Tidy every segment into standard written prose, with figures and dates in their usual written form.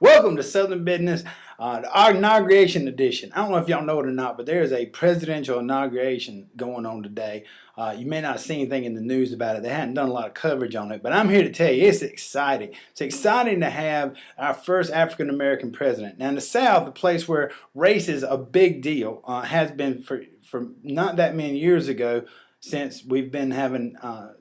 Welcome to Southern Bid-ness, our inauguration edition. I don't know if y'all know it or not, but there is a presidential inauguration going on today. You may not see anything in the news about it. They hadn't done a lot of coverage on it, but I'm here to tell you it's exciting. It's exciting to have our first African American president. Now in the South, the place where race is a big deal, has been for not that many years ago, since we've been having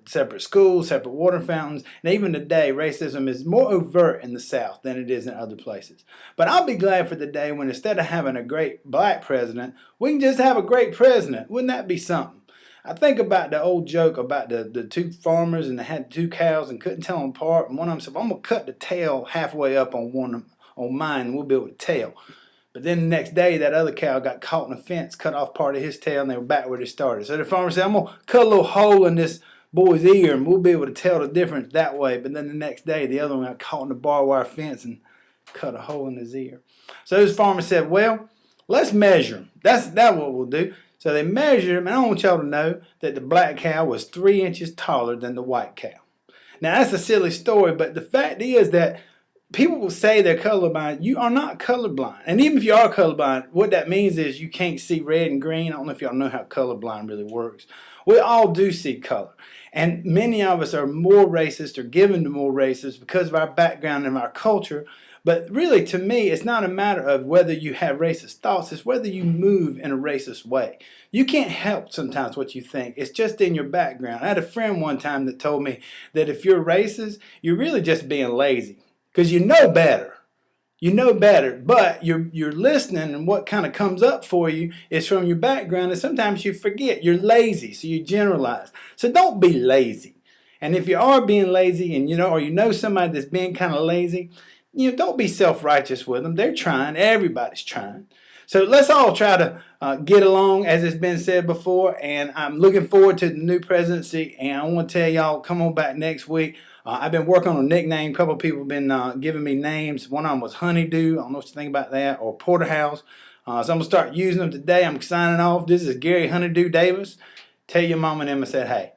separate schools, separate water fountains, and even today racism is more overt in the South than it is in other places. But I'll be glad for the day when instead of having a great black president, we can just have a great president. Wouldn't that be something? I think about the old joke about the two farmers, and they had two cows and couldn't tell them apart, and one of them said, I'm going to cut the tail halfway up on mine and we'll be able to tell. But then the next day, that other cow got caught in a fence, cut off part of his tail, and they were back where they started. So the farmer said, I'm going to cut a little hole in this boy's ear, and we'll be able to tell the difference that way. But then the next day, the other one got caught in the barbed wire fence and cut a hole in his ear. So this farmer said, well, let's measure him. That's what we'll do. So they measured him, and I want y'all to know that the black cow was 3 inches taller than the white cow. Now, that's a silly story, but the fact is that people will say they're colorblind. You are not colorblind. And even if you are colorblind, what that means is you can't see red and green. I don't know if y'all know how colorblind really works. We all do see color. And many of us are more racist or given to more racist because of our background and our culture. But really, to me, it's not a matter of whether you have racist thoughts. It's whether you move in a racist way. You can't help sometimes what you think. It's just in your background. I had a friend one time that told me that if you're racist, you're really just being lazy. Because you know better. You know better, but you're listening, and what kind of comes up for you is from your background, and sometimes you forget. You're lazy, so you generalize. So don't be lazy. And if you are being lazy, and or you know somebody that's being kind of lazy, don't be self-righteous with them. They're trying. Everybody's trying. So let's all try to get along, as it's been said before, and I'm looking forward to the new presidency, and I want to tell y'all, come on back next week. I've been working on a nickname. A couple of people have been giving me names. One of them was Honeydew. I don't know what you think about that. Or Porterhouse. So I'm going to start using them today. I'm signing off. This is Gary Honeydew Davis. Tell your mom and them I said, hey.